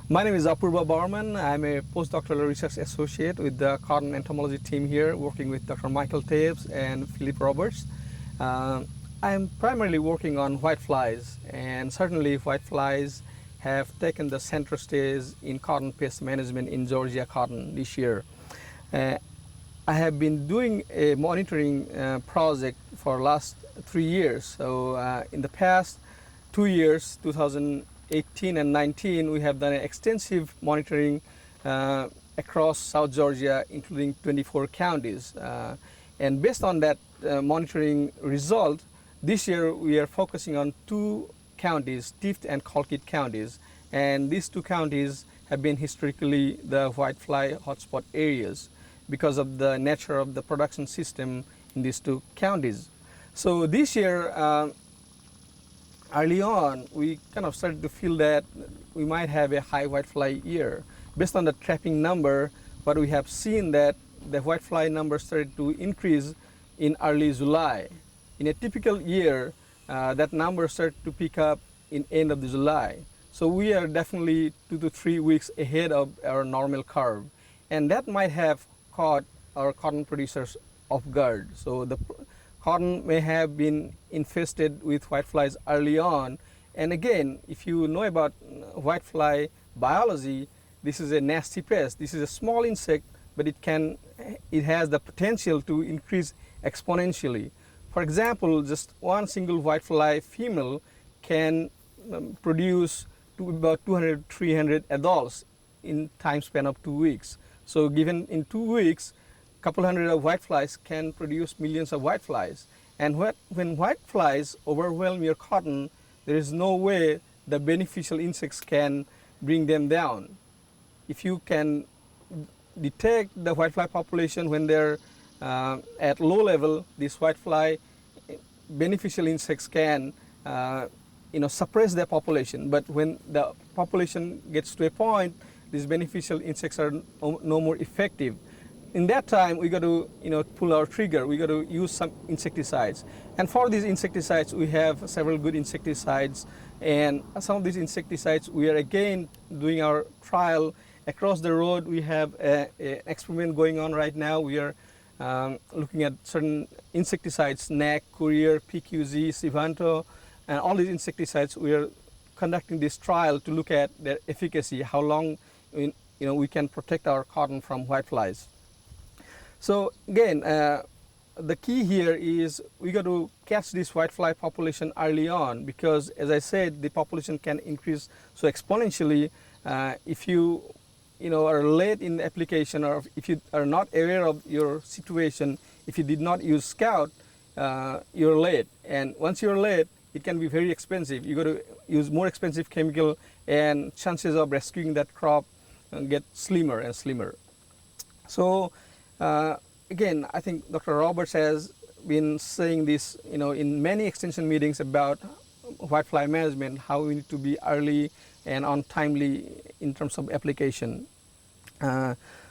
My name is Apurba Barman. I'm a postdoctoral research associate with the cotton entomology team here, working with Dr. Michael Taves and Philip Roberts. I'm primarily working on whiteflies, and certainly whiteflies have taken the center stage in cotton pest management in Georgia cotton this year. I have been doing a monitoring project for last 3 years. So in the past 2 years, 2018 and 19, we have done an extensive monitoring across South Georgia, including 24 counties. And based on that monitoring result, this year we are focusing on 2 counties, Tift and Colquitt counties. And these 2 counties have been historically the whitefly hotspot areas because of the nature of the production system in these 2 counties. So this year, early on, we kind of started to feel that we might have a high whitefly year. Based on the trapping number, but we have seen that the whitefly number started to increase in early July. In a typical year, that number started to pick up in end of July. So we are definitely 2 to 3 weeks ahead of our normal curve. And that might have caught our cotton producers off guard. So the cotton may have been infested with whiteflies early on. And again, if you know about whitefly biology, this is a nasty pest. This is a small insect, but it has the potential to increase exponentially. For example, just one single whitefly female can produce about 200, 300 adults in time span of 2 weeks. So given in 2 weeks, a couple hundred of whiteflies can produce millions of whiteflies. And when whiteflies overwhelm your cotton, there is no way the beneficial insects can bring them down. If you can detect the whitefly population when they're at low level, these whitefly beneficial insects can suppress their population. But when the population gets to a point, these beneficial insects are no more effective. In that time, we got to pull our trigger. We got to use some insecticides. And for these insecticides, we have several good insecticides. And some of these insecticides, we are again doing our trial across the road. We have an experiment going on right now. We are looking at certain insecticides, NAC, Courier, PQZ, Sivanto, and all these insecticides. We are conducting this trial to look at their efficacy, how long we can protect our cotton from whiteflies. So again, the key here is we got to catch this whitefly population early on, because as I said, the population can increase so exponentially. If you are late in the application, or if you are not aware of your situation, if you did not use Scout, you're late. And once you're late, it can be very expensive. You got to use more expensive chemical, and chances of rescuing that crop get slimmer and slimmer. So again, I think Dr. Roberts has been saying this, in many extension meetings about whitefly management, how we need to be early and on timely in terms of application.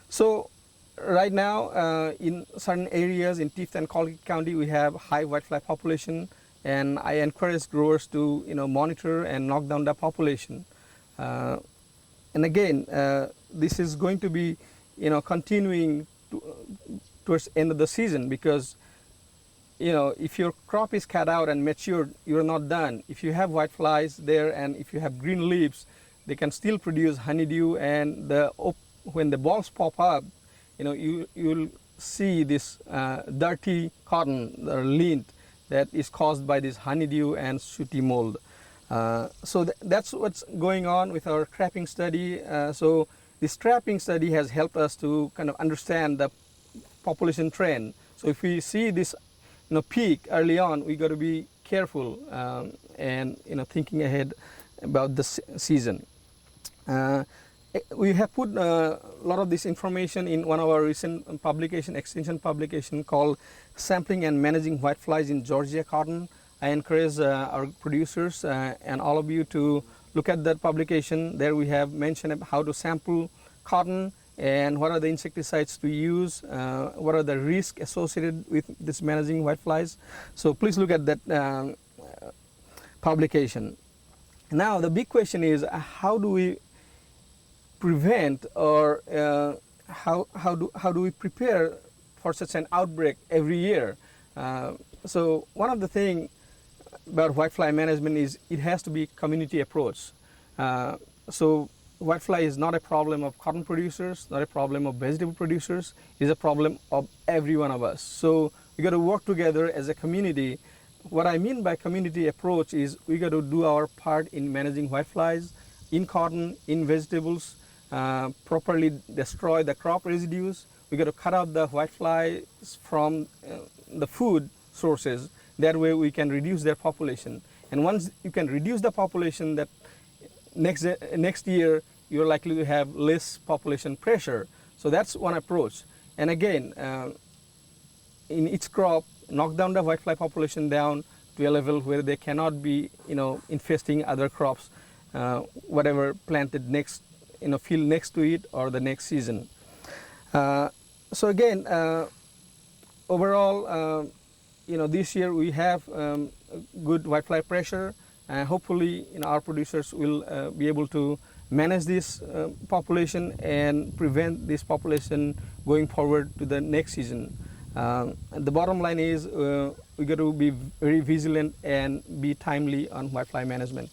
So right now, in certain areas in Tift and Colquitt County, we have high whitefly population, and I encourage growers to monitor and knock down the population. And again, this is going to be continuing towards the end of the season, because if your crop is cut out and matured, you're not done. If you have whiteflies there and if you have green leaves, they can still produce honeydew, and when the balls pop up, you'll see this dirty cotton or lint that is caused by this honeydew and sooty mold. So that's what's going on with our trapping study. So this trapping study has helped us to kind of understand the population trend. So if we see this peak early on, we got to be careful and thinking ahead about the season. We have put a lot of this information in one of our recent extension publication called Sampling and Managing Whiteflies in Georgia Cotton. I encourage our producers and all of you to look at that publication. There we have mentioned how to sample cotton and what are the insecticides to use, what are the risks associated with this managing whiteflies. So please look at that publication. Now the big question is, how do we prevent or how do we prepare for such an outbreak every year? So one of the things about whitefly management is it has to be community approach. So whitefly is not a problem of cotton producers, not a problem of vegetable producers. It's a problem of every one of us. So we got to work together as a community. What I mean by community approach is we got to do our part in managing whiteflies in cotton, in vegetables, properly destroy the crop residues. We got to cut out the whiteflies from the food sources. That way we can reduce their population. And once you can reduce the population, that next year you're likely to have less population pressure. So that's one approach. And again, in each crop, knock down the whitefly population down to a level where they cannot be, infesting other crops, whatever planted next, field next to it or the next season. So again, overall, this year we have good whitefly pressure, and hopefully, our producers will be able to manage this population and prevent this population going forward to the next season. The bottom line is we got to be very vigilant and be timely on whitefly management.